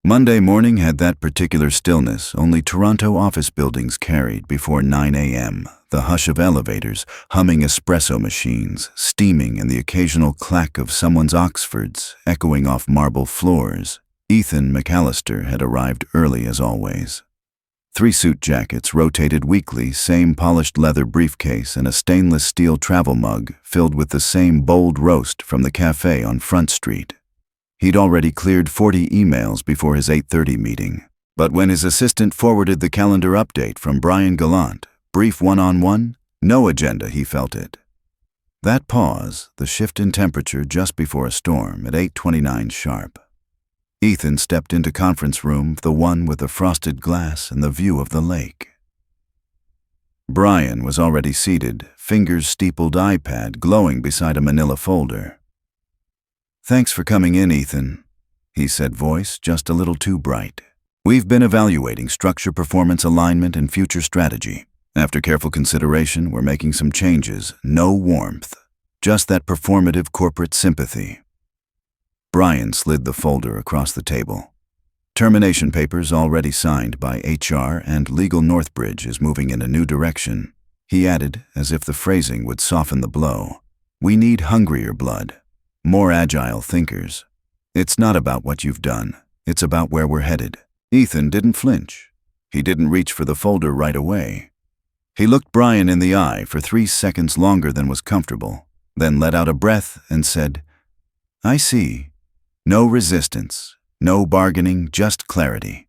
Monday morning had that particular stillness only Toronto office buildings carried before 9 a.m., the hush of elevators, humming espresso machines, steaming, and the occasional clack of someone's Oxfords echoing off marble floors. Ethan McAllister had arrived early as always. 3 suit jackets rotated weekly, same polished leather briefcase, and a stainless steel travel mug filled with the same bold roast from the cafe on Front Street. He'd already cleared 40 emails before his 8:30 meeting. But when his assistant forwarded the calendar update from Brian Gallant, brief one-on-one, no agenda, he felt it. That pause, the shift in temperature just before a storm at 8:29 sharp. Ethan stepped into conference room, the one with the frosted glass and the view of the lake. Brian was already seated, fingers steepled iPad glowing beside a manila folder. "Thanks for coming in, Ethan," he said, voice just a little too bright. "We've been evaluating structure, performance, alignment, and future strategy. After careful consideration, we're making some changes. No warmth, just that performative corporate sympathy." Brian slid the folder across the table. "Termination papers already signed by HR, and legal Northbridge is moving in a new direction." He added, as if the phrasing would soften the blow, "We need hungrier blood, more agile thinkers. It's not about what you've done, it's about where we're headed." Ethan didn't flinch. He didn't reach for the folder right away. He looked Brian in the eye for 3 seconds longer than was comfortable, then let out a breath and said, "I see." No resistance, no bargaining, just clarity.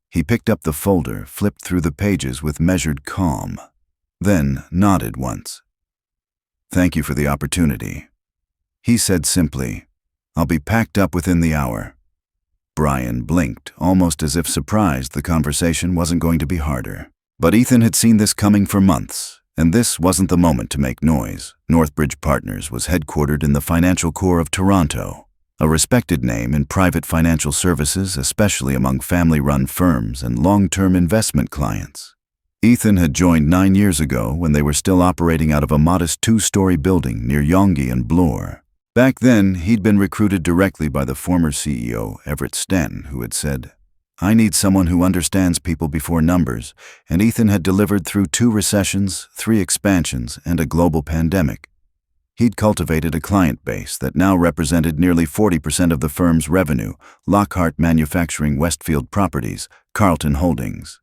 He picked up the folder, flipped through the pages with measured calm, then nodded once. "Thank you for the opportunity," he said simply. "I'll be packed up within the hour." Brian blinked, almost as if surprised the conversation wasn't going to be harder. But Ethan had seen this coming for months, and this wasn't the moment to make noise. Northbridge Partners was headquartered in the financial core of Toronto, a respected name in private financial services, especially among family-run firms and long-term investment clients. Ethan had joined 9 years ago when they were still operating out of a modest 2-story building near Yonge and Bloor. Back then, he'd been recruited directly by the former CEO, Everett Stanton, who had said, "I need someone who understands people before numbers," and Ethan had delivered through 2 recessions, 3 expansions, and a global pandemic. He'd cultivated a client base that now represented nearly 40% of the firm's revenue: Lockhart Manufacturing, Westfield Properties, Carlton Holdings.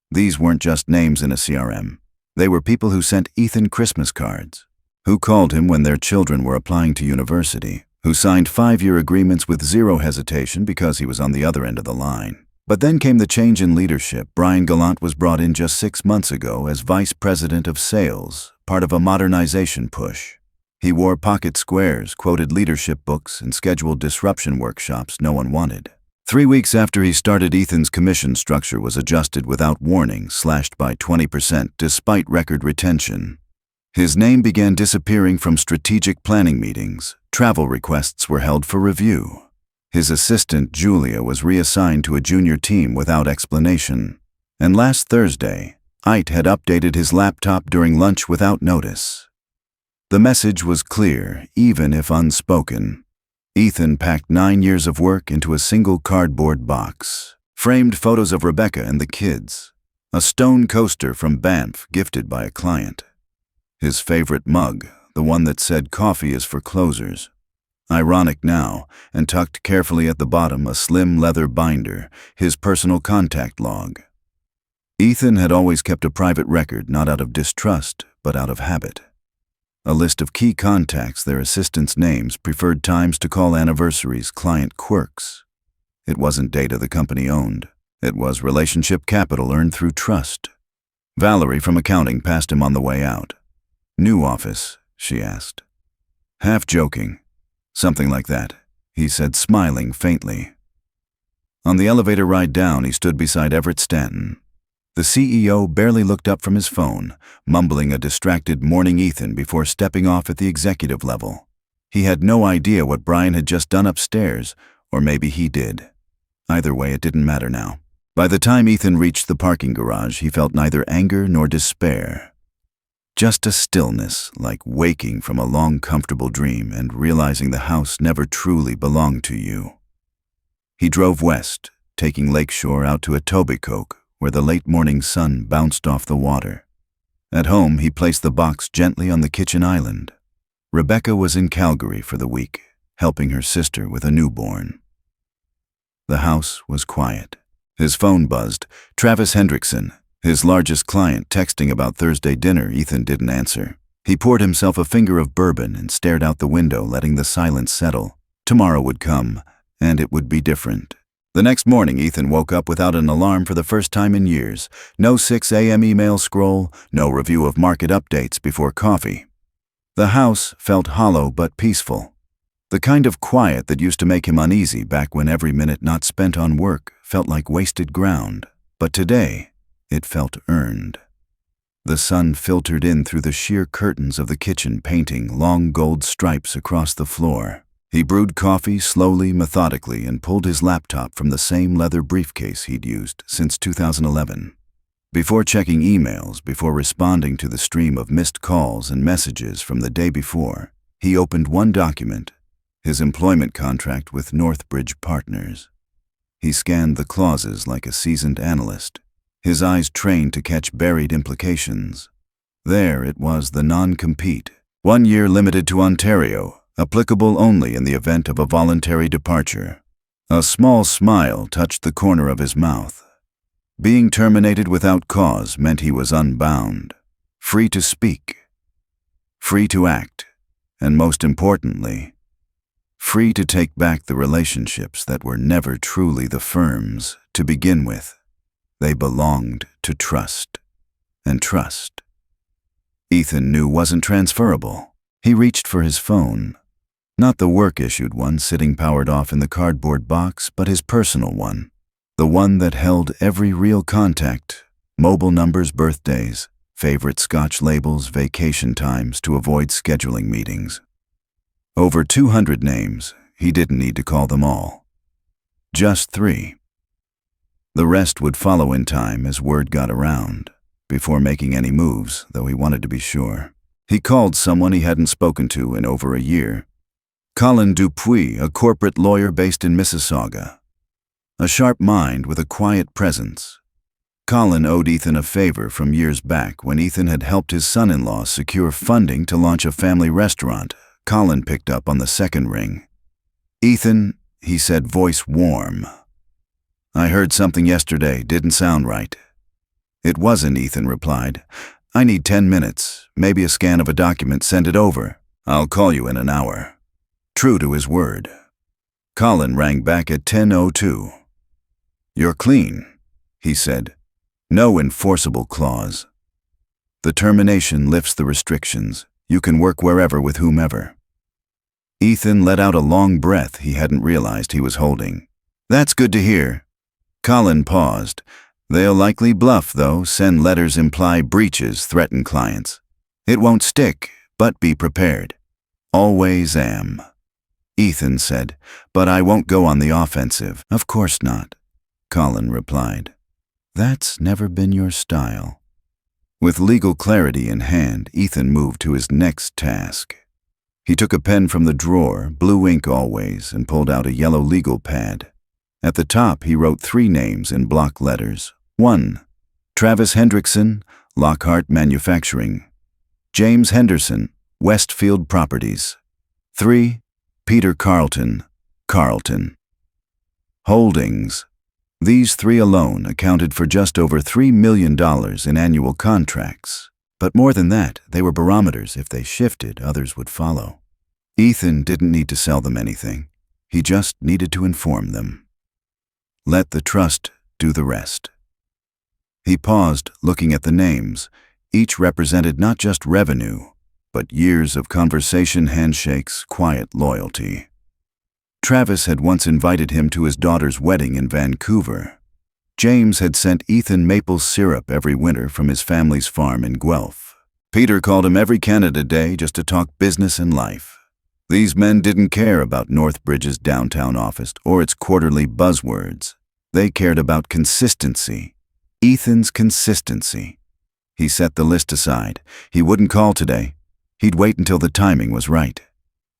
These weren't just names in a CRM. They were people who sent Ethan Christmas cards, who called him when their children were applying to university, who signed 5-year agreements with zero hesitation because he was on the other end of the line. But then came the change in leadership. Brian Gallant was brought in just 6 months ago as vice president of sales, part of a modernization push. He wore pocket squares, quoted leadership books, and scheduled disruption workshops no one wanted. 3 weeks after he started, Ethan's commission structure was adjusted without warning, slashed by 20% despite record retention. His name began disappearing from strategic planning meetings. Travel requests were held for review. His assistant, Julia, was reassigned to a junior team without explanation. And last Thursday, Ite had updated his laptop during lunch without notice. The message was clear, even if unspoken. Ethan packed 9 years of work into a single cardboard box. Framed photos of Rebecca and the kids. A stone coaster from Banff gifted by a client. His favorite mug, the one that said "Coffee is for closers." Ironic now, and tucked carefully at the bottom a slim leather binder, his personal contact log. Ethan had always kept a private record, not out of distrust, but out of habit. A list of key contacts, their assistants' names, preferred times to call, anniversaries, client quirks. It wasn't data the company owned. It was relationship capital earned through trust. Valerie from accounting passed him on the way out. "New office?" she asked. Half joking. "Something like that," he said, smiling faintly. On the elevator ride down, he stood beside Everett Stanton. The CEO barely looked up from his phone, mumbling a distracted "Morning, Ethan," before stepping off at the executive level. He had no idea what Brian had just done upstairs, or maybe he did. Either way, it didn't matter now. By the time Ethan reached the parking garage, he felt neither anger nor despair. Just a stillness, like waking from a long, comfortable dream and realizing the house never truly belonged to you. He drove west, taking Lakeshore out to Etobicoke, where the late morning sun bounced off the water. At home, he placed the box gently on the kitchen island. Rebecca was in Calgary for the week, helping her sister with a newborn. The house was quiet. His phone buzzed. Travis Hendrickson, his largest client, texting about Thursday dinner. Ethan didn't answer. He poured himself a finger of bourbon and stared out the window, letting the silence settle. Tomorrow would come, and it would be different. The next morning, Ethan woke up without an alarm for the first time in years. No 6 a.m. email scroll, no review of market updates before coffee. The house felt hollow but peaceful. The kind of quiet that used to make him uneasy back when every minute not spent on work felt like wasted ground. But today, it felt earned. The sun filtered in through the sheer curtains of the kitchen, painting long gold stripes across the floor. He brewed coffee slowly, methodically, and pulled his laptop from the same leather briefcase he'd used since 2011. Before checking emails, before responding to the stream of missed calls and messages from the day before, he opened one document, his employment contract with Northbridge Partners. He scanned the clauses like a seasoned analyst, his eyes trained to catch buried implications. There it was, the non-compete. 1 year limited to Ontario, applicable only in the event of a voluntary departure. A small smile touched the corner of his mouth. Being terminated without cause meant he was unbound, free to speak, free to act, and most importantly, free to take back the relationships that were never truly the firm's to begin with. They belonged to trust, and trust, Ethan knew, wasn't transferable. He reached for his phone. Not the work-issued one sitting powered off in the cardboard box, but his personal one. The one that held every real contact, mobile numbers, birthdays, favorite scotch labels, vacation times to avoid scheduling meetings. Over 200 names. He didn't need to call them all. Just 3. The rest would follow in time as word got around, before making any moves, though he wanted to be sure. He called someone he hadn't spoken to in over a year. Colin Dupuis, a corporate lawyer based in Mississauga. A sharp mind with a quiet presence. Colin owed Ethan a favor from years back when Ethan had helped his son-in-law secure funding to launch a family restaurant. Colin picked up on the second ring. "Ethan," he said, voice warm. "I heard something yesterday, didn't sound right." "It wasn't," Ethan replied. "I need 10 minutes, maybe a scan of a document, send it over. I'll call you in an hour." True to his word. Colin rang back at 10:02. "You're clean," he said. "No enforceable clause. The termination lifts the restrictions. You can work wherever with whomever." Ethan let out a long breath he hadn't realized he was holding. "That's good to hear." Colin paused. "They'll likely bluff, though, send letters, imply breaches, threaten clients. It won't stick, but be prepared." "Always am," Ethan said, "but I won't go on the offensive." "Of course not," Colin replied. "That's never been your style." With legal clarity in hand, Ethan moved to his next task. He took a pen from the drawer, blue ink always, and pulled out a yellow legal pad. At the top, he wrote 3 names in block letters. 1. Travis Hendrickson, Lockhart Manufacturing. James Henderson, Westfield Properties. 3. Peter Carlton, Carlton Holdings. These 3 alone accounted for just over $3 million in annual contracts. But more than that, they were barometers. If they shifted, others would follow. Ethan didn't need to sell them anything. He just needed to inform them. Let the trust do the rest. He paused, looking at the names. Each represented not just revenue, but years of conversation, handshakes, quiet loyalty. Travis had once invited him to his daughter's wedding in Vancouver. James had sent Ethan maple syrup every winter from his family's farm in Guelph. Peter called him every Canada Day just to talk business and life. These men didn't care about Northbridge's downtown office or its quarterly buzzwords. They cared about consistency. Ethan's consistency. He set the list aside. He wouldn't call today. He'd wait until the timing was right.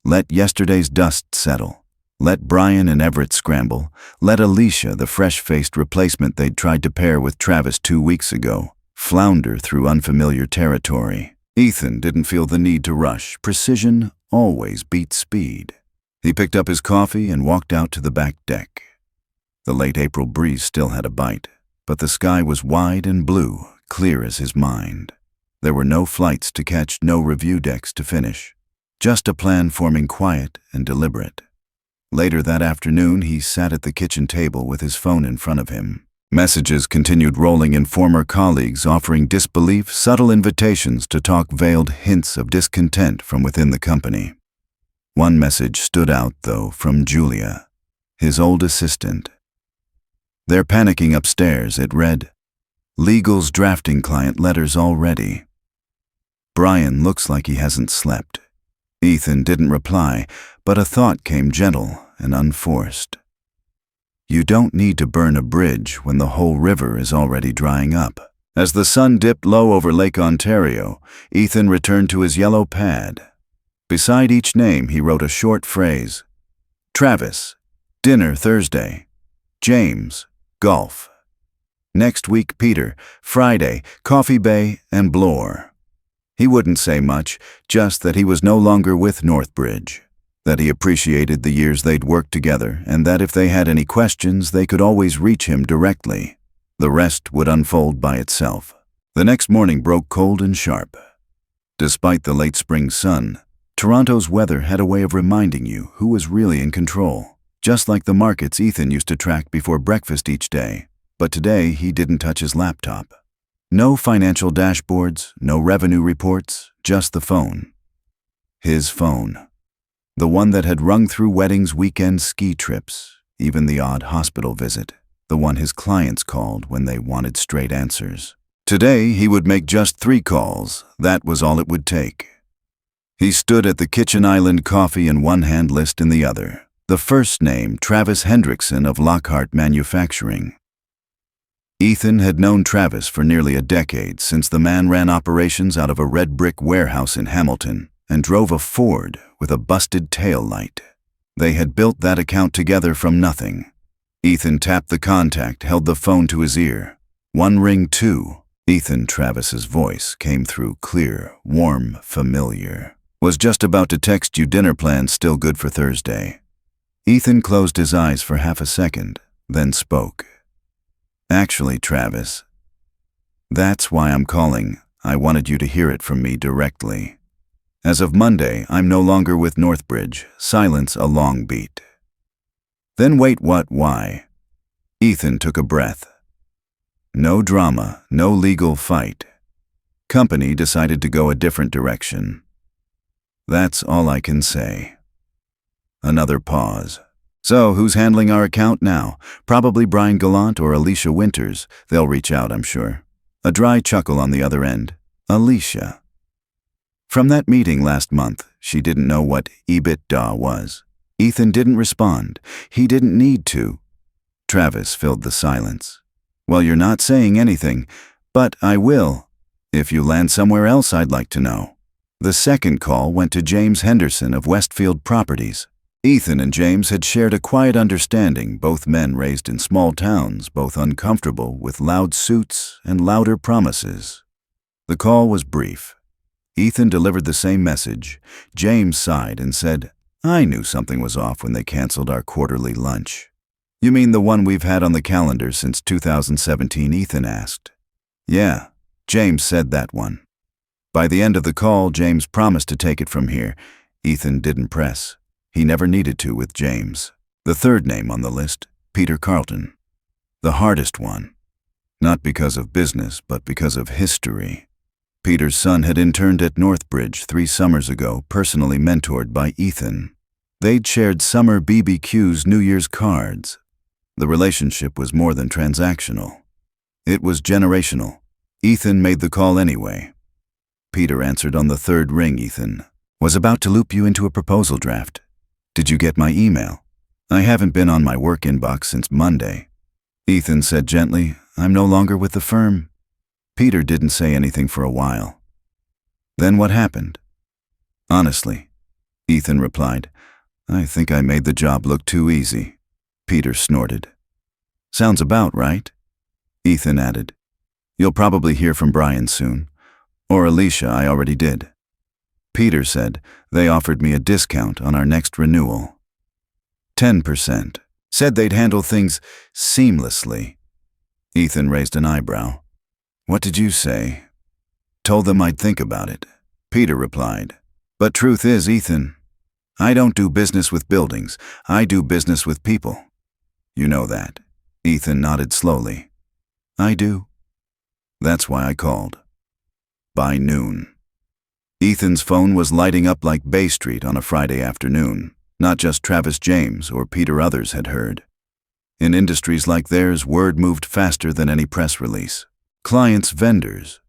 Let yesterday's dust settle. Let Brian and Everett scramble. Let Alicia, the fresh-faced replacement they'd tried to pair with Travis 2 weeks ago, flounder through unfamiliar territory. Ethan didn't feel the need to rush. Precision always beats speed. He picked up his coffee and walked out to the back deck. The late April breeze still had a bite, but the sky was wide and blue, clear as his mind. There were no flights to catch, no review decks to finish. Just a plan forming quiet and deliberate. Later that afternoon, he sat at the kitchen table with his phone in front of him. Messages continued rolling in, former colleagues offering disbelief, subtle invitations to talk, veiled hints of discontent from within the company. One message stood out, though, from Julia, his old assistant. "They're panicking upstairs," it read. "Legal's drafting client letters already. Brian looks like he hasn't slept." Ethan didn't reply, but a thought came, gentle and unforced. You don't need to burn a bridge when the whole river is already drying up. As the sun dipped low over Lake Ontario, Ethan returned to his yellow pad. Beside each name, he wrote a short phrase. Travis, dinner Thursday. James, golf. Next week, Peter, Friday, Coffee Bay and Bloor. He wouldn't say much, just that he was no longer with Northbridge, that he appreciated the years they'd worked together, and that if they had any questions, they could always reach him directly. The rest would unfold by itself. The next morning broke cold and sharp. Despite the late spring sun, Toronto's weather had a way of reminding you who was really in control, just like the markets Ethan used to track before breakfast each day. But today, he didn't touch his laptop. No financial dashboards, no revenue reports, just the phone. His phone. The one that had rung through weddings, weekends, ski trips, even the odd hospital visit. The one his clients called when they wanted straight answers. Today, he would make just 3 calls. That was all it would take. He stood at the kitchen island, coffee in one hand, list in the other. The first name, Travis Hendrickson of Lockhart Manufacturing. Ethan had known Travis for nearly a decade, since the man ran operations out of a red brick warehouse in Hamilton and drove a Ford with a busted tail light. They had built that account together from nothing. Ethan tapped the contact, held the phone to his ear. One ring, 2. Ethan Travis's voice came through, clear, warm, familiar. "Was just about to text you, dinner plans still good for Thursday." Ethan closed his eyes for half a second, then spoke. "Actually, Travis, that's why I'm calling. I wanted you to hear it from me directly. As of Monday, I'm no longer with Northbridge." Silence, a long beat. Then wait, what, why? Ethan took a breath. No drama, no legal fight. Company decided to go a different direction. That's all I can say. Another pause. "So, who's handling our account now? Probably Brian Gallant or Alicia Winters. They'll reach out, I'm sure." A dry chuckle on the other end. Alicia. From that meeting last month, she didn't know what EBITDA was. Ethan didn't respond. He didn't need to. Travis filled the silence. "Well, you're not saying anything, but I will. If you land somewhere else, I'd like to know." The second call went to James Henderson of Westfield Properties. Ethan and James had shared a quiet understanding, both men raised in small towns, both uncomfortable with loud suits and louder promises. The call was brief. Ethan delivered the same message. James sighed and said, "I knew something was off when they canceled our quarterly lunch." "You mean the one we've had on the calendar since 2017, Ethan asked. "Yeah," James said, "that one." By the end of the call, James promised to take it from here. Ethan didn't press. He never needed to with James. The third name on the list, Peter Carlton. The hardest one. Not because of business, but because of history. Peter's son had interned at Northbridge 3 summers ago, personally mentored by Ethan. They'd shared summer BBQs, New Year's cards. The relationship was more than transactional. It was generational. Ethan made the call anyway. Peter answered on the third ring. "Ethan, was about to loop you into a proposal draft. Did you get my email? I haven't been on my work inbox since Monday." Ethan said gently, "I'm no longer with the firm." Peter didn't say anything for a while. "Then what happened?" "Honestly," Ethan replied, I think I made the job look too easy, Peter snorted. Sounds about right, Ethan added. You'll probably hear from Brian soon. Or Alicia, I already did. Peter said they offered me a discount on our next renewal. 10%. Said they'd handle things seamlessly. Ethan raised an eyebrow. What did you say? Told them I'd think about it, Peter replied. But truth is, Ethan, I don't do business with buildings. I do business with people. You know that. Ethan nodded slowly. I do. That's why I called. By noon. Ethan's phone was lighting up like Bay Street on a Friday afternoon. Not just Travis James or Peter others had heard. In industries like theirs, word moved faster than any press release. Clients, vendors,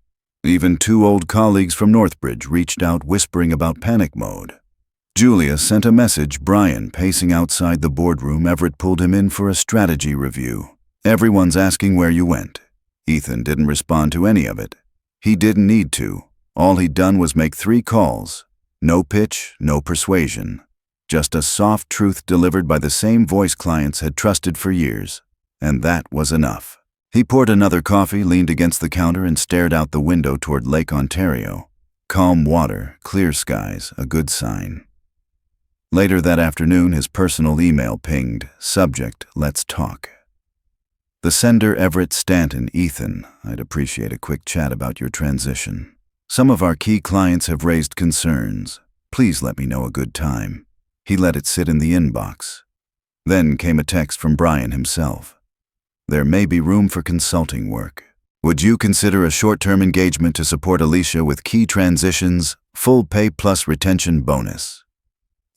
even 2 old colleagues from Northbridge reached out whispering about panic mode. Julia sent a message. Brian pacing outside the boardroom. Everett pulled him in for a strategy review. Everyone's asking where you went. Ethan didn't respond to any of it. He didn't need to. All he'd done was make 3 calls. No pitch, no persuasion. Just a soft truth delivered by the same voice clients had trusted for years. And that was enough. He poured another coffee, leaned against the counter, and stared out the window toward Lake Ontario. Calm water, clear skies, a good sign. Later that afternoon, his personal email pinged. Subject, let's talk. The sender, Everett Stanton. Ethan, I'd appreciate a quick chat about your transition. Some of our key clients have raised concerns. Please let me know a good time. He let it sit in the inbox. Then came a text from Brian himself. There may be room for consulting work. Would you consider a short-term engagement to support Alicia with key transitions, full pay plus retention bonus?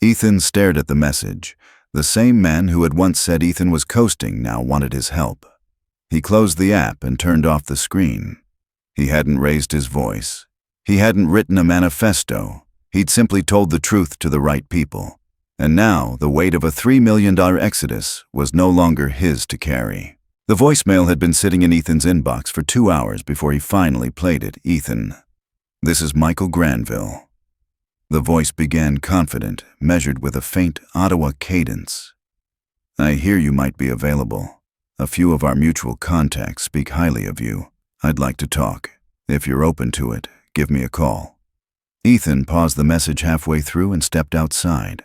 Ethan stared at the message. The same man who had once said Ethan was coasting now wanted his help. He closed the app and turned off the screen. He hadn't raised his voice. He hadn't written a manifesto. He'd simply told the truth to the right people. And now the weight of a $3 million exodus was no longer his to carry. The voicemail had been sitting in Ethan's inbox for 2 hours before he finally played it. Ethan, this is Michael Granville. The voice began confident, measured with a faint Ottawa cadence. I hear you might be available. A few of our mutual contacts speak highly of you. I'd like to talk. If you're open to it, give me a call. Ethan paused the message halfway through and stepped outside.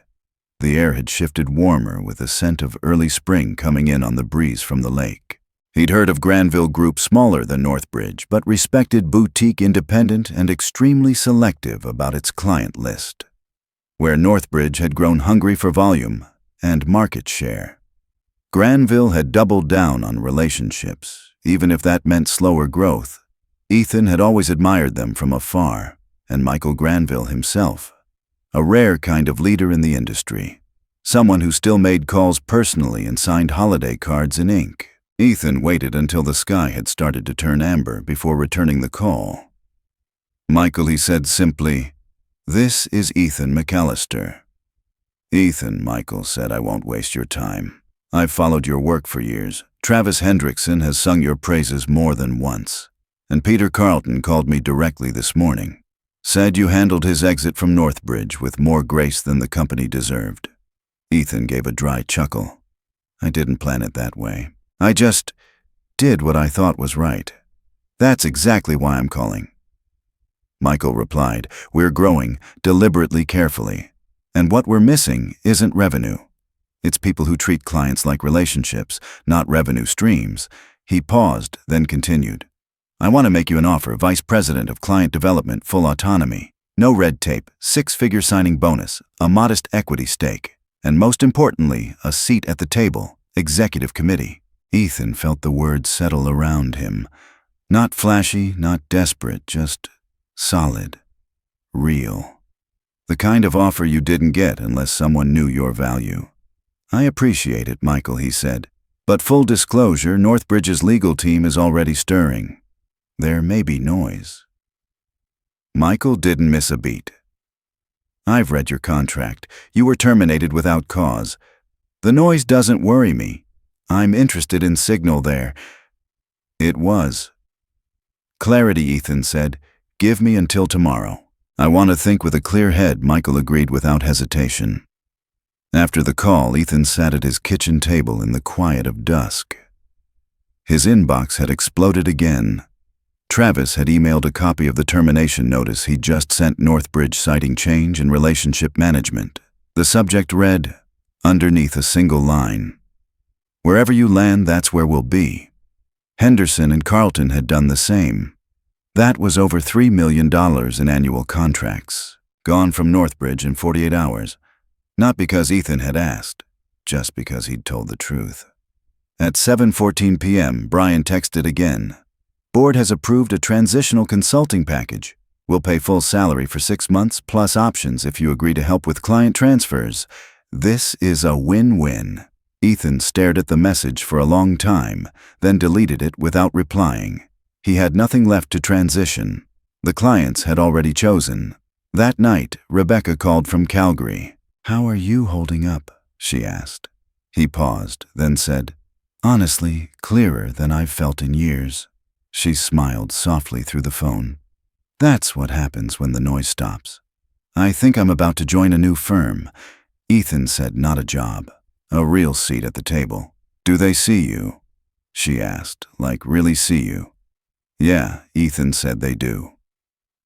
The air had shifted warmer with a scent of early spring coming in on the breeze from the lake. He'd heard of Granville Group, smaller than Northbridge, but respected, boutique, independent, and extremely selective about its client list. Where Northbridge had grown hungry for volume and market share, Granville had doubled down on relationships, even if that meant slower growth. Ethan had always admired them from afar, and Michael Granville himself, a rare kind of leader in the industry, someone who still made calls personally and signed holiday cards in ink. Ethan waited until the sky had started to turn amber before returning the call. Michael, he said simply, this is Ethan McAllister. Ethan, Michael said, I won't waste your time. I've followed your work for years. Travis Hendrickson has sung your praises more than once. And Peter Carlton called me directly this morning. Said you handled his exit from Northbridge with more grace than the company deserved. Ethan gave a dry chuckle. I didn't plan it that way. I just did what I thought was right. That's exactly why I'm calling. Michael replied, we're growing, deliberately, carefully. And what we're missing isn't revenue. It's people who treat clients like relationships, not revenue streams. He paused, then continued. I want to make you an offer, Vice President of Client Development, full autonomy. No red tape, 6-figure signing bonus, a modest equity stake, and most importantly, a seat at the table, executive committee. Ethan felt the words settle around him. Not flashy, not desperate, just solid, real. The kind of offer you didn't get unless someone knew your value. I appreciate it, Michael, he said. But full disclosure, Northbridge's legal team is already stirring. There may be noise. Michael didn't miss a beat. I've read your contract. You were terminated without cause. The noise doesn't worry me. I'm interested in signal there. It was. Clarity, Ethan said. Give me until tomorrow. I want to think with a clear head, Michael agreed without hesitation. After the call, Ethan sat at his kitchen table in the quiet of dusk. His inbox had exploded again. Travis had emailed a copy of the termination notice he'd just sent Northbridge citing change in relationship management. The subject read, underneath a single line, "Wherever you land, that's where we'll be." Henderson and Carlton had done the same. That was over $3 million in annual contracts, gone from Northbridge in 48 hours. Not because Ethan had asked, just because he'd told the truth. At 7:14 p.m., Brian texted again. "Board has approved a transitional consulting package. We'll pay full salary for 6 months plus options if you agree to help with client transfers. This is a win-win." Ethan stared at the message for a long time, then deleted it without replying. He had nothing left to transition. The clients had already chosen. That night, Rebecca called from Calgary. "How are you holding up?" she asked. He paused, then said, "Honestly, clearer than I've felt in years." She smiled softly through the phone. "That's what happens when the noise stops. I think I'm about to join a new firm." Ethan said, "Not a job. A real seat at the table." "Do they see you?" she asked, "Like really see you?" "Yeah," Ethan said, "they do."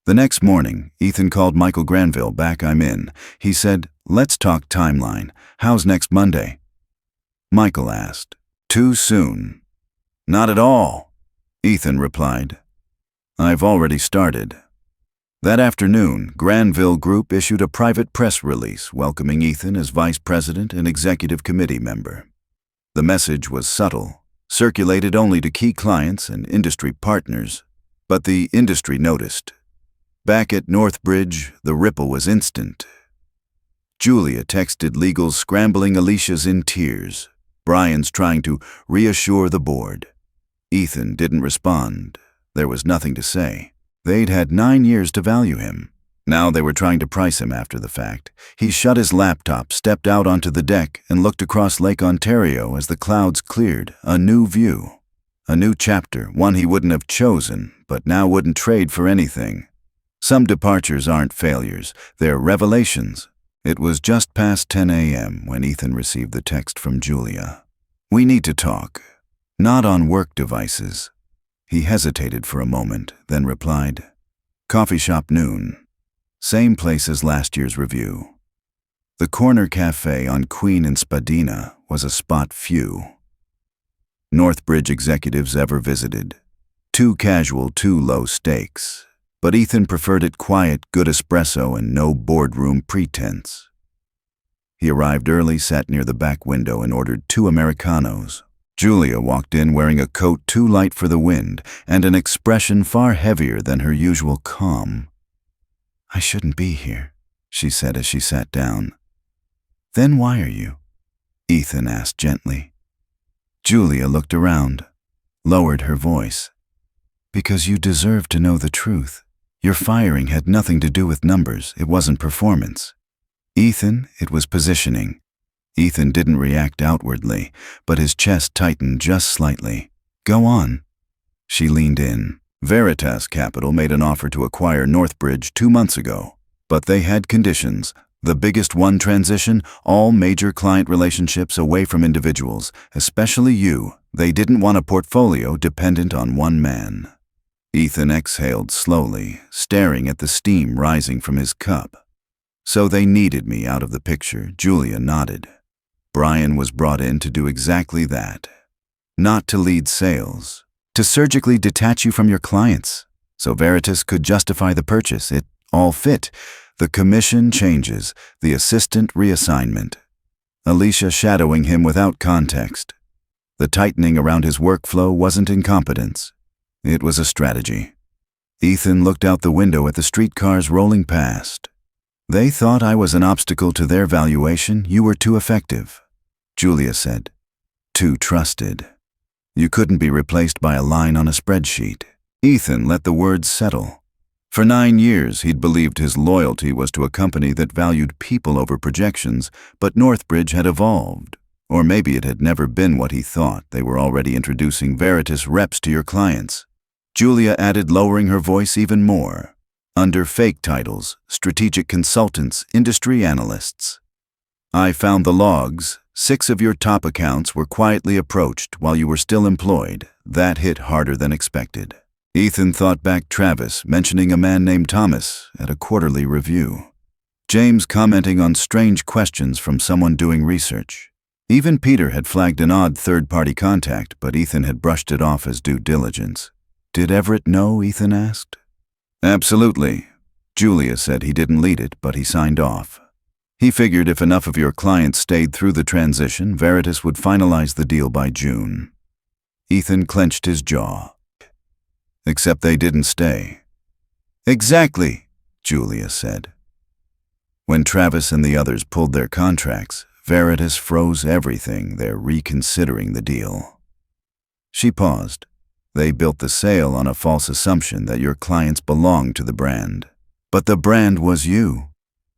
The next morning, Ethan called Michael Granville back. "I'm in." He said, "Let's talk timeline. How's next Monday?" Michael asked, "Too soon?" "Not at all," Ethan replied. "I've already started." That afternoon, Granville Group issued a private press release welcoming Ethan as vice president and executive committee member. The message was subtle, circulated only to key clients and industry partners, but the industry noticed. Back at Northbridge, the ripple was instant. Julia texted legal's scrambling, Alicia's in tears. Brian's trying to reassure the board. Ethan didn't respond. There was nothing to say. They'd had 9 years to value him. Now they were trying to price him after the fact. He shut his laptop, stepped out onto the deck, and looked across Lake Ontario as the clouds cleared. A new view. A new chapter, one he wouldn't have chosen, but now wouldn't trade for anything. Some departures aren't failures, they're revelations. It was just past 10 a.m. when Ethan received the text from Julia. "We need to talk. Not on work devices." He hesitated for a moment, then replied, "Coffee shop noon. Same place as last year's review." The corner cafe on Queen and Spadina was a spot few Northbridge executives ever visited. Too casual, too low stakes. But Ethan preferred it quiet, good espresso, and no boardroom pretense. He arrived early, sat near the back window, and ordered 2 Americanos. Julia walked in wearing a coat too light for the wind and an expression far heavier than her usual calm. "I shouldn't be here," she said as she sat down. "Then why are you?" Ethan asked gently. Julia looked around, lowered her voice. "Because you deserve to know the truth. Your firing had nothing to do with numbers. It wasn't performance. Ethan, it was positioning." Ethan didn't react outwardly, but his chest tightened just slightly. "Go on." She leaned in. "Veritas Capital made an offer to acquire Northbridge 2 months ago, but they had conditions. The biggest one, transition all major client relationships away from individuals, especially you. They didn't want a portfolio dependent on one man." Ethan exhaled slowly, staring at the steam rising from his cup. "So they needed me out of the picture." Julia nodded. "Brian was brought in to do exactly that. Not to lead sales, to surgically detach you from your clients, so Veritas could justify the purchase. It all fit. The commission changes, the assistant reassignment. Alicia shadowing him without context. The tightening around his workflow wasn't incompetence. It was a strategy." Ethan looked out the window at the streetcars rolling past. "They thought I was an obstacle to their valuation. You were too effective," Julia said. "Too trusted. You couldn't be replaced by a line on a spreadsheet." Ethan let the words settle. For 9 years, he'd believed his loyalty was to a company that valued people over projections, but Northbridge had evolved. Or maybe it had never been what he thought. They were already introducing Veritas reps to your clients. Julia added, lowering her voice even more. Under fake titles, strategic consultants, industry analysts. I found the logs. 6 of your top accounts were quietly approached while you were still employed. That hit harder than expected. Ethan thought back Travis mentioning a man named Thomas at a quarterly review. James commenting on strange questions from someone doing research. Even Peter had flagged an odd third-party contact, but Ethan had brushed it off as due diligence. Did Everett know, Ethan asked. Absolutely. Julia said he didn't lead it, but he signed off. He figured if enough of your clients stayed through the transition, Veritas would finalize the deal by June. Ethan clenched his jaw. Except they didn't stay. Exactly, Julia said. When Travis and the others pulled their contracts, Veritas froze everything. They're reconsidering the deal. She paused. They built the sale on a false assumption that your clients belonged to the brand. But the brand was you.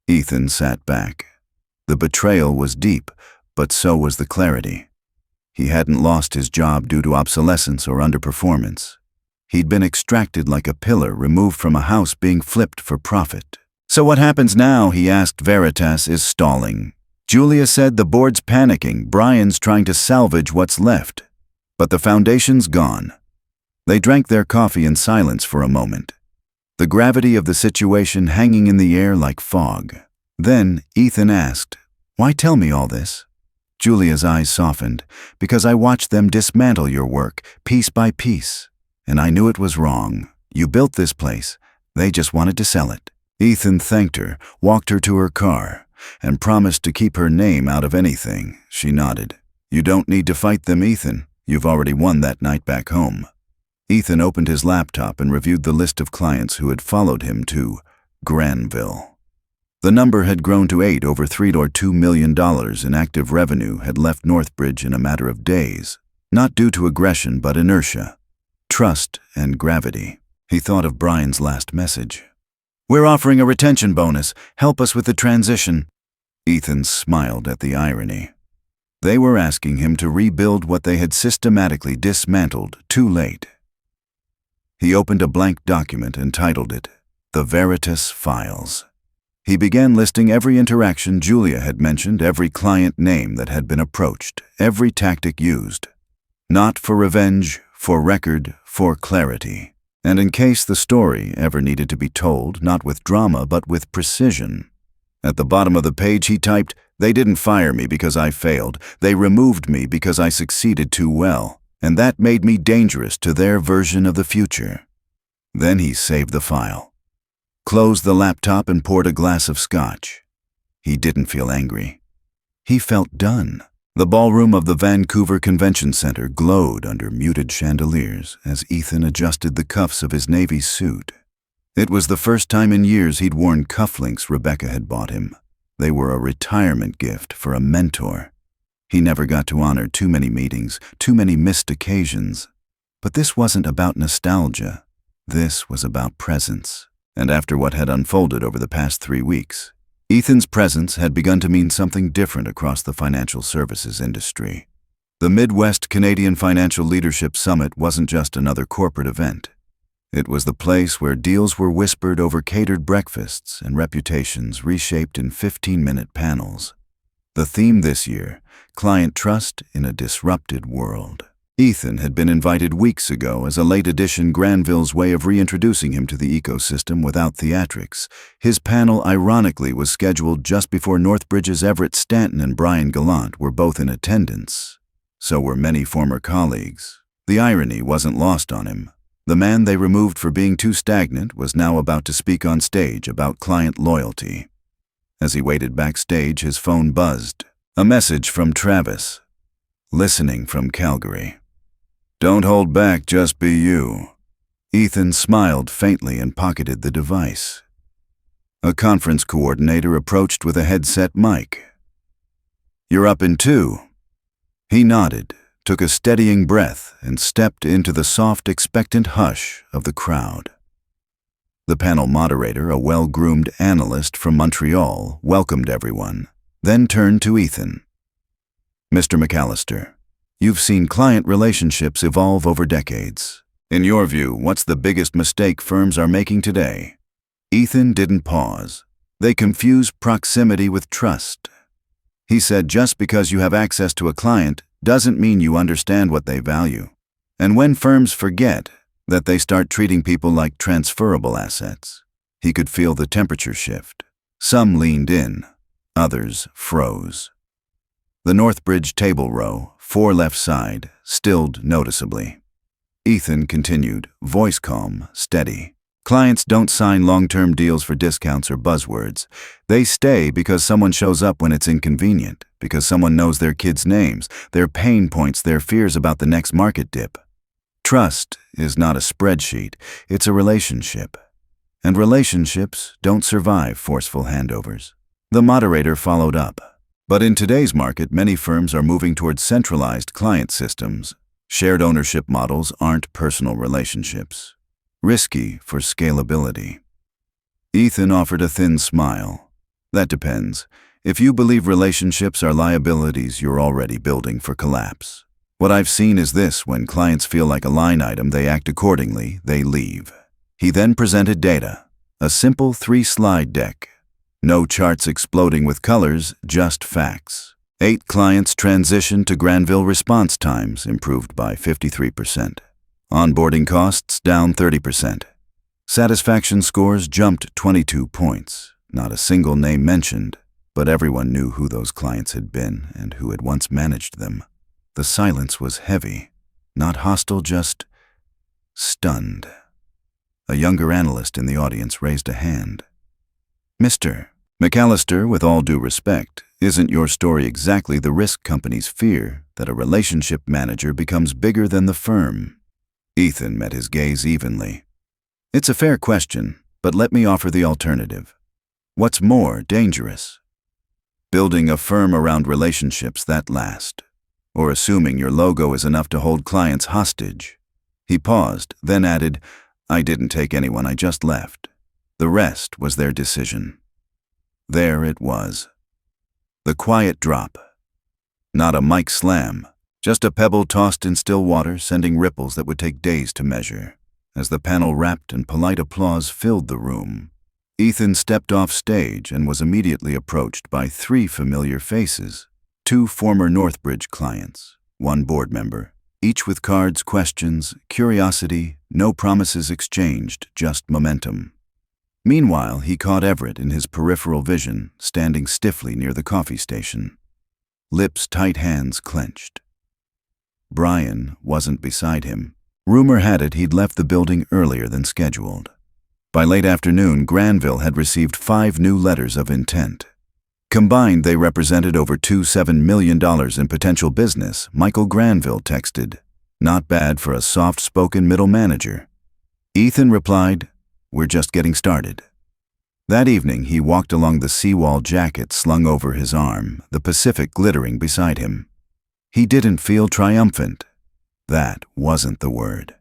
Ethan sat back. The betrayal was deep, but so was the clarity. He hadn't lost his job due to obsolescence or underperformance. He'd been extracted like a pillar removed from a house being flipped for profit. So what happens now, he asked. Veritas is stalling. Julia said the board's panicking. Brian's trying to salvage what's left. But the foundation's gone. They drank their coffee in silence for a moment, the gravity of the situation hanging in the air like fog. Then Ethan asked, "Why tell me all this?" Julia's eyes softened. "Because I watched them dismantle your work, piece by piece. And I knew it was wrong. You built this place. They just wanted to sell it." Ethan thanked her, walked her to her car, and promised to keep her name out of anything. She nodded. "You don't need to fight them, Ethan. You've already won that night back home." Ethan opened his laptop and reviewed the list of clients who had followed him to Granville. The number had grown to 8. Over $3.2 million in active revenue had left Northbridge in a matter of days, not due to aggression but inertia, trust, and gravity. He thought of Brian's last message. "We're offering a retention bonus. Help us with the transition." Ethan smiled at the irony. They were asking him to rebuild what they had systematically dismantled too late. He opened a blank document and titled it, The Veritas Files. He began listing every interaction Julia had mentioned, every client name that had been approached, every tactic used. Not for revenge, for record, for clarity. And in case the story ever needed to be told, not with drama but with precision. At the bottom of the page he typed, "They didn't fire me because I failed. They removed me because I succeeded too well. And that made me dangerous to their version of the future." Then he saved the file, closed the laptop and poured a glass of scotch. He didn't feel angry. He felt done. The ballroom of the Vancouver Convention Center glowed under muted chandeliers as Ethan adjusted the cuffs of his Navy suit. It was the first time in years he'd worn cufflinks Rebecca had bought him. They were a retirement gift for a mentor. He never got to honor too many meetings, too many missed occasions. But this wasn't about nostalgia. This was about presence. And after what had unfolded over the past 3 weeks, Ethan's presence had begun to mean something different across the financial services industry. The Midwest Canadian Financial Leadership Summit wasn't just another corporate event. It was the place where deals were whispered over catered breakfasts and reputations reshaped in 15-minute panels. The theme this year, Client Trust in a Disrupted World. Ethan had been invited weeks ago as a late addition, Granville's way of reintroducing him to the ecosystem without theatrics. His panel, ironically, was scheduled just before Northbridge's Everett Stanton and Brian Gallant were both in attendance. So were many former colleagues. The irony wasn't lost on him. The man they removed for being too stagnant was now about to speak on stage about client loyalty. As he waited backstage, his phone buzzed. A message from Travis, listening from Calgary. "Don't hold back, just be you." Ethan smiled faintly and pocketed the device. A conference coordinator approached with a headset mic. "You're up in 2. He nodded, took a steadying breath, and stepped into the soft, expectant hush of the crowd. The panel moderator, a well-groomed analyst from Montreal, welcomed everyone, then turned to Ethan. "Mr. McAllister, you've seen client relationships evolve over decades. In your view, what's the biggest mistake firms are making today?" Ethan didn't pause. They confuse proximity with trust. He said just because you have access to a client doesn't mean you understand what they value. And when firms forget that, they start treating people like transferable assets. He could feel the temperature shift. Some leaned in, others froze. The Northbridge table row, 4 left side, stilled noticeably. Ethan continued, voice calm, steady. Clients don't sign long-term deals for discounts or buzzwords. They stay because someone shows up when it's inconvenient, because someone knows their kids' names, their pain points, their fears about the next market dip. Trust is not a spreadsheet, it's a relationship. And relationships don't survive forceful handovers. The moderator followed up. But in today's market, many firms are moving towards centralized client systems. Shared ownership models aren't personal relationships. Risky for scalability. Ethan offered a thin smile. That depends. If you believe relationships are liabilities you're already building for collapse. What I've seen is this: when clients feel like a line item, they act accordingly, they leave. He then presented data, a simple 3-slide deck. No charts exploding with colors, just facts. 8 clients transitioned to Granville, response times improved by 53%. Onboarding costs down 30%. Satisfaction scores jumped 22 points. Not a single name mentioned, but everyone knew who those clients had been and who had once managed them. The silence was heavy, not hostile, just stunned. A younger analyst in the audience raised a hand. Mr. McAllister, with all due respect, isn't your story exactly the risk companies fear, that a relationship manager becomes bigger than the firm? Ethan met his gaze evenly. It's a fair question, but let me offer the alternative. What's more dangerous? Building a firm around relationships that last, or assuming your logo is enough to hold clients hostage. He paused, then added, I didn't take anyone, I just left. The rest was their decision. There it was. The quiet drop. Not a mic slam, just a pebble tossed in still water, sending ripples that would take days to measure. As the panel wrapped and polite applause filled the room, Ethan stepped off stage and was immediately approached by 3 familiar faces. 2 former Northbridge clients, 1 board member, each with cards, questions, curiosity, no promises exchanged, just momentum. Meanwhile, he caught Everett in his peripheral vision, standing stiffly near the coffee station. Lips tight, hands clenched. Brian wasn't beside him. Rumor had it he'd left the building earlier than scheduled. By late afternoon, Granville had received 5 new letters of intent. Combined, they represented over $7 million in potential business. Michael Granville texted, "Not bad for a soft-spoken middle manager." Ethan replied, "We're just getting started." That evening, he walked along the seawall, jacket slung over his arm, the Pacific glittering beside him. He didn't feel triumphant. That wasn't the word.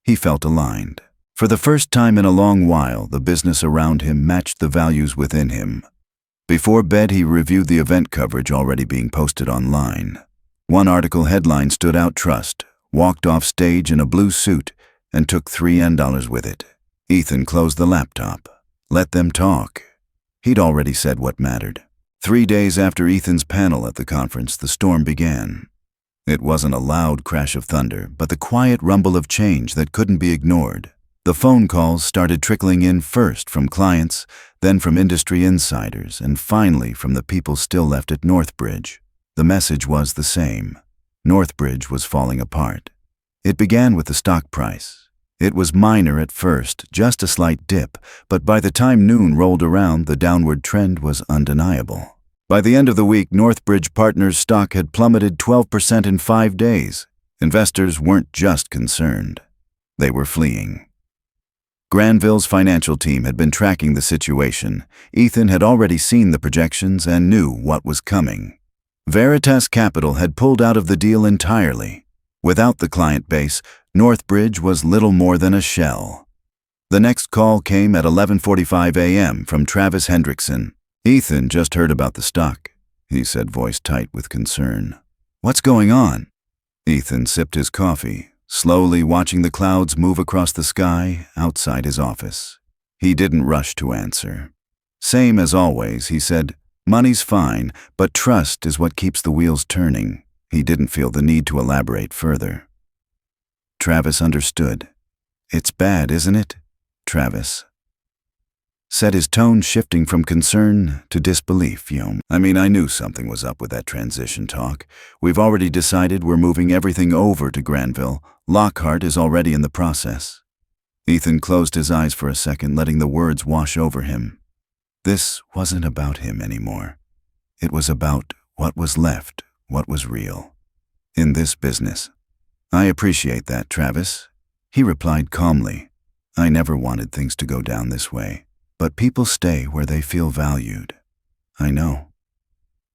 He felt aligned. For the first time in a long while, the business around him matched the values within him. Before bed, he reviewed the event coverage already being posted online. One article headline stood out: Trust, walked off stage in a blue suit and took $3 with it. Ethan closed the laptop. Let them talk. He'd already said what mattered. 3 days after Ethan's panel at the conference, the storm began. It wasn't a loud crash of thunder, but the quiet rumble of change that couldn't be ignored. The phone calls started trickling in, first from clients, then from industry insiders, and finally from the people still left at Northbridge. The message was the same. Northbridge was falling apart. It began with the stock price. It was minor at first, just a slight dip, but by the time noon rolled around, the downward trend was undeniable. By the end of the week, Northbridge Partners stock had plummeted 12% in 5 days. Investors weren't just concerned. They were fleeing. Granville's financial team had been tracking the situation. Ethan had already seen the projections and knew what was coming. Veritas Capital had pulled out of the deal entirely. Without the client base, Northbridge was little more than a shell. The next call came at 11:45 a.m. from Travis Hendrickson. "Ethan just heard about the stock," he said, voice tight with concern. "What's going on?" Ethan sipped his coffee, slowly watching the clouds move across the sky outside his office. He didn't rush to answer. "Same as always," he said. Money's fine, but trust is what keeps the wheels turning. He didn't feel the need to elaborate further. Travis understood. It's bad, isn't it? Travis said, his tone shifting from concern to disbelief. I knew something was up with that transition talk. We've already decided we're moving everything over to Granville. Lockhart is already in the process. Ethan closed his eyes for a second, letting the words wash over him. This wasn't about him anymore. It was about what was left, what was real. In this business. I appreciate that, Travis, he replied calmly. I never wanted things to go down this way. But people stay where they feel valued. I know.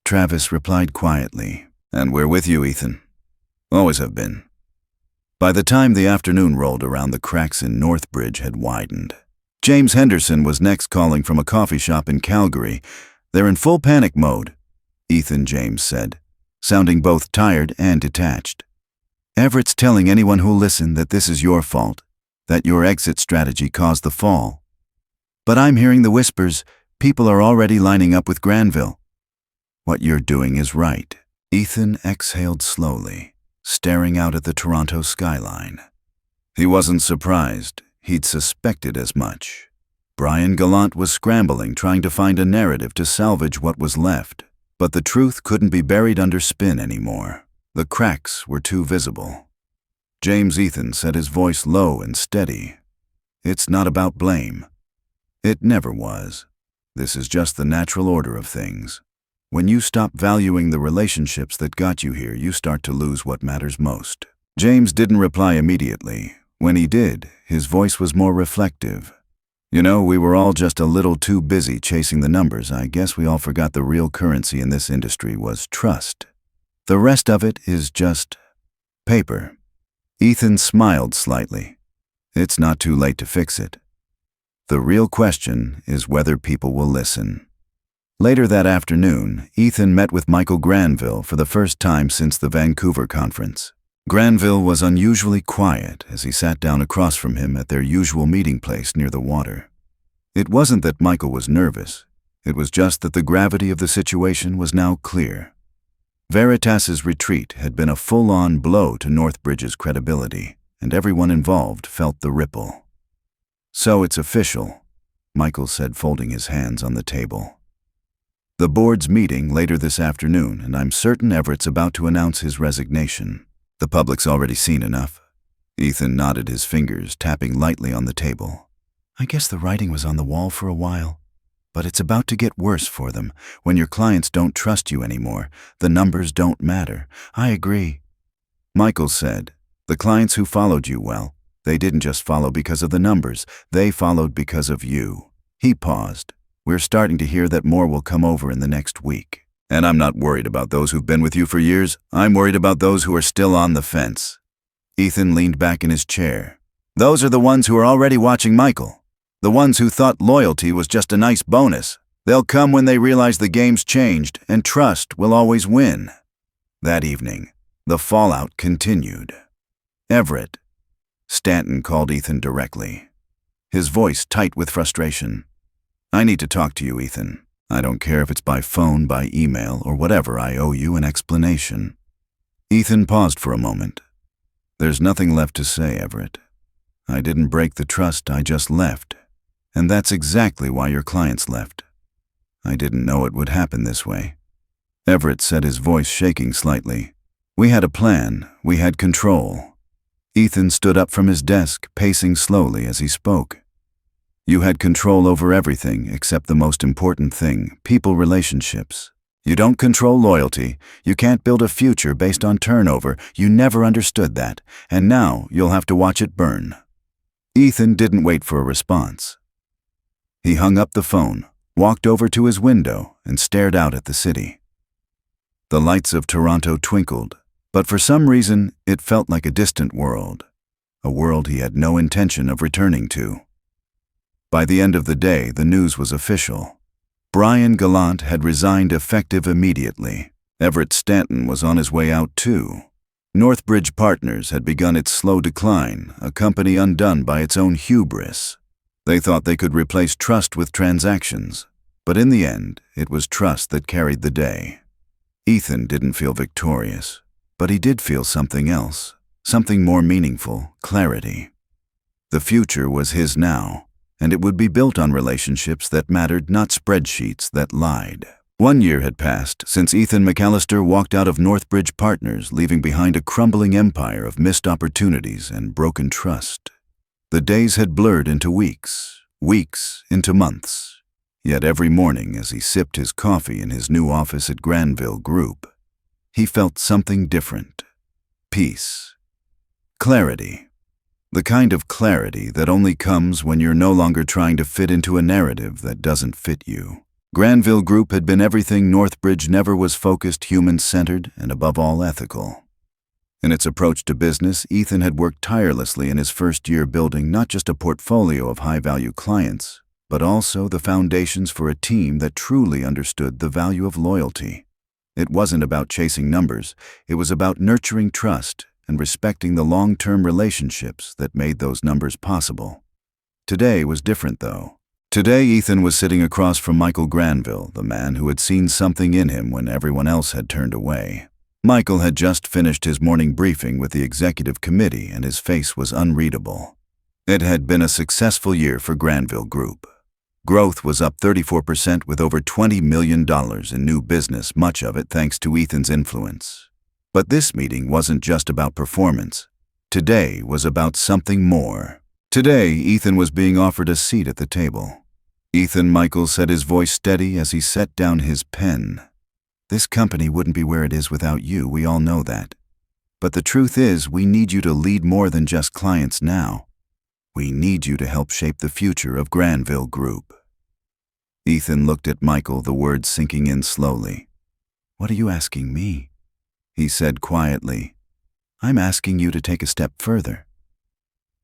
Travis replied quietly. And we're with you, Ethan. Always have been. By the time the afternoon rolled around, the cracks in Northbridge had widened. James Henderson was next, calling from a coffee shop in Calgary. They're in full panic mode, Ethan James said, sounding both tired and detached. Everett's telling anyone who'll listen that this is your fault, that your exit strategy caused the fall. But I'm hearing the whispers. People are already lining up with Granville. What you're doing is right. Ethan exhaled slowly, staring out at the Toronto skyline. He wasn't surprised. He'd suspected as much. Brian Gallant was scrambling, trying to find a narrative to salvage what was left. But the truth couldn't be buried under spin anymore. The cracks were too visible. James Ethan said, his voice low and steady. It's not about blame. It never was. This is just the natural order of things. When you stop valuing the relationships that got you here, you start to lose what matters most. James didn't reply immediately. When he did, his voice was more reflective. We were all just a little too busy chasing the numbers. I guess we all forgot the real currency in this industry was trust. The rest of it is just paper. Ethan smiled slightly. It's not too late to fix it. The real question is whether people will listen. Later that afternoon, Ethan met with Michael Granville for the first time since the Vancouver conference. Granville was unusually quiet as he sat down across from him at their usual meeting place near the water. It wasn't that Michael was nervous. It was just that the gravity of the situation was now clear. Veritas's retreat had been a full-on blow to Northbridge's credibility, and everyone involved felt the ripple. So it's official, Michael said, folding his hands on the table. The board's meeting later this afternoon, and I'm certain Everett's about to announce his resignation. The public's already seen enough. Ethan nodded, his fingers tapping lightly on the table. I guess the writing was on the wall for a while. But it's about to get worse for them. When your clients don't trust you anymore, the numbers don't matter. I agree. Michael said, the clients who followed you, well, they didn't just follow because of the numbers. They followed because of you. He paused. We're starting to hear that more will come over in the next week. And I'm not worried about those who've been with you for years. I'm worried about those who are still on the fence. Ethan leaned back in his chair. Those are the ones who are already watching Michael. The ones who thought loyalty was just a nice bonus. They'll come when they realize the game's changed and trust will always win. That evening, the fallout continued. Everett. Stanton called Ethan directly, his voice tight with frustration. I need to talk to you, Ethan. I don't care if it's by phone, by email, or whatever. I owe you an explanation. Ethan paused for a moment. There's nothing left to say, Everett. I didn't break the trust, I just left. And that's exactly why your clients left. I didn't know it would happen this way. Everett said, his voice shaking slightly. We had a plan. We had control. Ethan stood up from his desk, pacing slowly as he spoke. You had control over everything except the most important thing, people relationships. You don't control loyalty. You can't build a future based on turnover. You never understood that, and now you'll have to watch it burn. Ethan didn't wait for a response. He hung up the phone, walked over to his window, and stared out at the city. The lights of Toronto twinkled, but for some reason it felt like a distant world, a world he had no intention of returning to. By the end of the day, the news was official. Brian Gallant had resigned effective immediately. Everett Stanton was on his way out too. Northbridge Partners had begun its slow decline, a company undone by its own hubris. They thought they could replace trust with transactions, But in the end, it was trust that carried the day. Ethan didn't feel victorious, but he did feel something else, something more meaningful: clarity. The future was his now, and it would be built on relationships that mattered, not spreadsheets that lied. 1 year had passed since Ethan McAllister walked out of Northbridge Partners, leaving behind a crumbling empire of missed opportunities and broken trust. The days had blurred into weeks, weeks into months. Yet every morning as he sipped his coffee in his new office at Granville Group, he felt something different: peace, clarity. The kind of clarity that only comes when you're no longer trying to fit into a narrative that doesn't fit you. Granville Group had been everything Northbridge never was: focused, human-centered, and above all ethical. In its approach to business, Ethan had worked tirelessly in his first year, building not just a portfolio of high-value clients, but also the foundations for a team that truly understood the value of loyalty. It wasn't about chasing numbers, it was about nurturing trust and respecting the long-term relationships that made those numbers possible. Today was different, though. Today, Ethan was sitting across from Michael Granville, the man who had seen something in him when everyone else had turned away. Michael had just finished his morning briefing with the executive committee, and his face was unreadable. It had been a successful year for Granville Group. Growth was up 34%, with over $20 million in new business, much of it thanks to Ethan's influence. But this meeting wasn't just about performance. Today was about something more. Today, Ethan was being offered a seat at the table. "Ethan," Michael said, his voice steady as he set down his pen, "this company wouldn't be where it is without you, we all know that. But the truth is, we need you to lead more than just clients now. We need you to help shape the future of Granville Group." Ethan looked at Michael, the words sinking in slowly. "What are you asking me?" he said quietly. "I'm asking you to take a step further."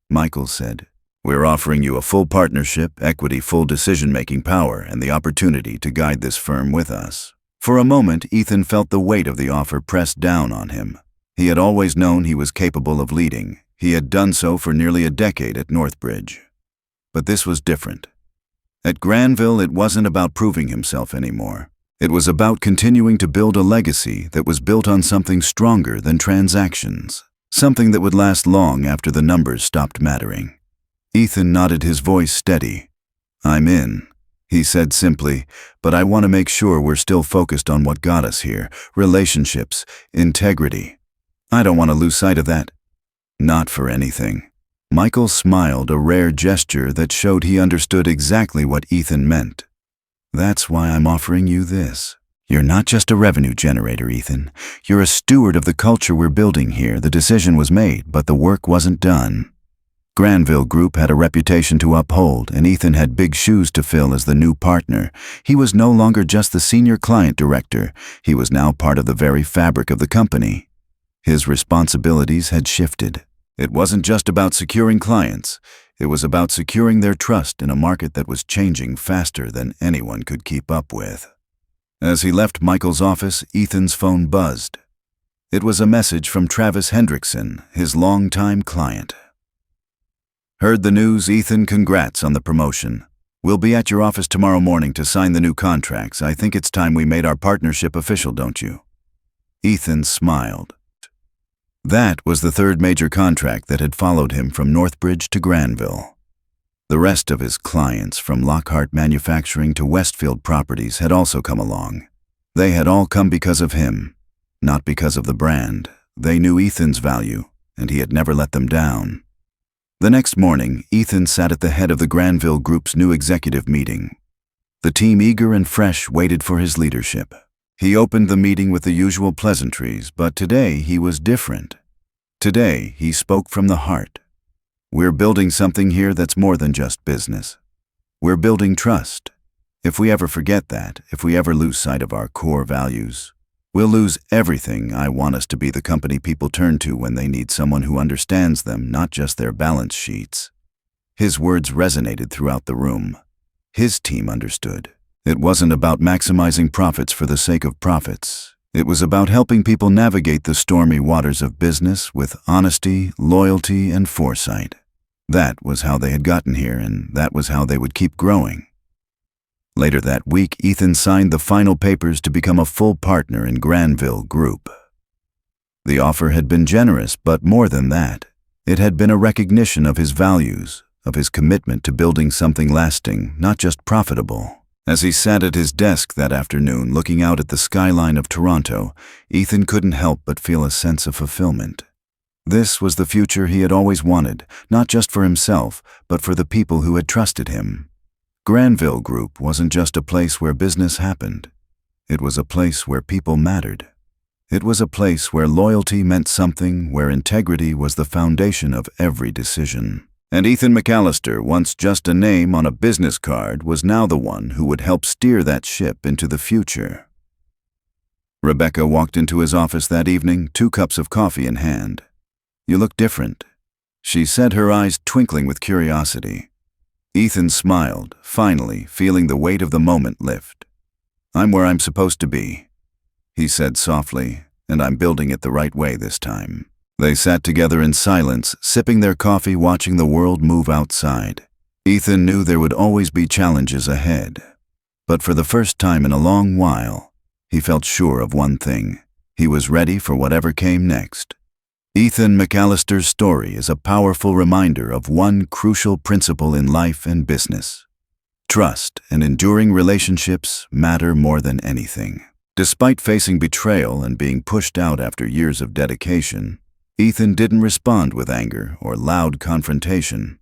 Michael said, "We're offering you a full partnership, equity, full decision-making power, and the opportunity to guide this firm with us." For a moment, Ethan felt the weight of the offer press down on him. He had always known he was capable of leading. He had done so for nearly a decade at Northbridge. But this was different. At Granville, it wasn't about proving himself anymore. It was about continuing to build a legacy that was built on something stronger than transactions, something that would last long after the numbers stopped mattering. Ethan nodded, his voice steady. "I'm in," he said simply, "but I want to make sure we're still focused on what got us here: relationships, integrity. I don't want to lose sight of that. Not for anything." Michael smiled, a rare gesture that showed he understood exactly what Ethan meant. "That's why I'm offering you this. You're not just a revenue generator, Ethan. You're a steward of the culture we're building here. The decision was made, but the work wasn't done." Granville Group had a reputation to uphold, and Ethan had big shoes to fill as the new partner. He was no longer just the senior client director. He was now part of the very fabric of the company. His responsibilities had shifted. It wasn't just about securing clients. It was about securing their trust in a market that was changing faster than anyone could keep up with. As he left Michael's office, Ethan's phone buzzed. It was a message from Travis Hendrickson, his longtime client. "Heard the news, Ethan. Congrats on the promotion. We'll be at your office tomorrow morning to sign the new contracts. I think it's time we made our partnership official, don't you?" Ethan smiled. That was the third major contract that had followed him from Northbridge to Granville. The rest of his clients, from Lockhart Manufacturing to Westfield Properties, had also come along. They had all come because of him, not because of the brand. They knew Ethan's value, and he had never let them down. The next morning, Ethan sat at the head of the Granville Group's new executive meeting. The team, eager and fresh, waited for his leadership. He opened the meeting with the usual pleasantries, but today he was different. Today he spoke from the heart. "We're building something here that's more than just business. We're building trust. If we ever forget that, if we ever lose sight of our core values, we'll lose everything. I want us to be the company people turn to when they need someone who understands them, not just their balance sheets." His words resonated throughout the room. His team understood. It wasn't about maximizing profits for the sake of profits. It was about helping people navigate the stormy waters of business with honesty, loyalty, and foresight. That was how they had gotten here, and that was how they would keep growing. Later that week, Ethan signed the final papers to become a full partner in Granville Group. The offer had been generous, but more than that, it had been a recognition of his values, of his commitment to building something lasting, not just profitable. As he sat at his desk that afternoon, looking out at the skyline of Toronto, Ethan couldn't help but feel a sense of fulfillment. This was the future he had always wanted, not just for himself, but for the people who had trusted him. Granville Group wasn't just a place where business happened. It was a place where people mattered. It was a place where loyalty meant something, where integrity was the foundation of every decision. And Ethan McAllister, once just a name on a business card, was now the one who would help steer that ship into the future. Rebecca walked into his office that evening, 2 cups of coffee in hand. "You look different," she said, her eyes twinkling with curiosity. Ethan smiled, finally feeling the weight of the moment lift. "I'm where I'm supposed to be," he said softly, "and I'm building it the right way this time." They sat together in silence, sipping their coffee, watching the world move outside. Ethan knew there would always be challenges ahead. But for the first time in a long while, he felt sure of one thing. He was ready for whatever came next. Ethan McAllister's story is a powerful reminder of one crucial principle in life and business. Trust and enduring relationships matter more than anything. Despite facing betrayal and being pushed out after years of dedication, Ethan didn't respond with anger or loud confrontation.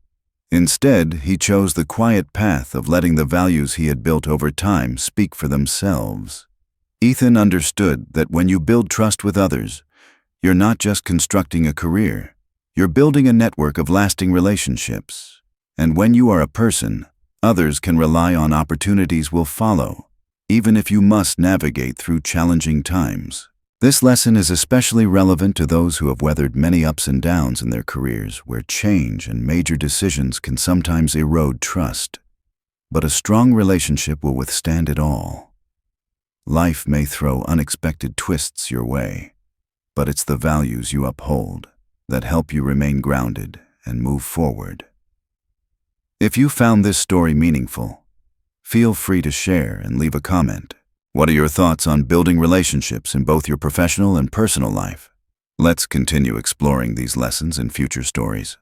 Instead, he chose the quiet path of letting the values he had built over time speak for themselves. Ethan understood that when you build trust with others, you're not just constructing a career, you're building a network of lasting relationships. And when you are a person, others can rely on opportunities will follow, even if you must navigate through challenging times. This lesson is especially relevant to those who have weathered many ups and downs in their careers, where change and major decisions can sometimes erode trust. But a strong relationship will withstand it all. Life may throw unexpected twists your way, but it's the values you uphold that help you remain grounded and move forward. If you found this story meaningful, feel free to share and leave a comment. What are your thoughts on building relationships in both your professional and personal life? Let's continue exploring these lessons in future stories.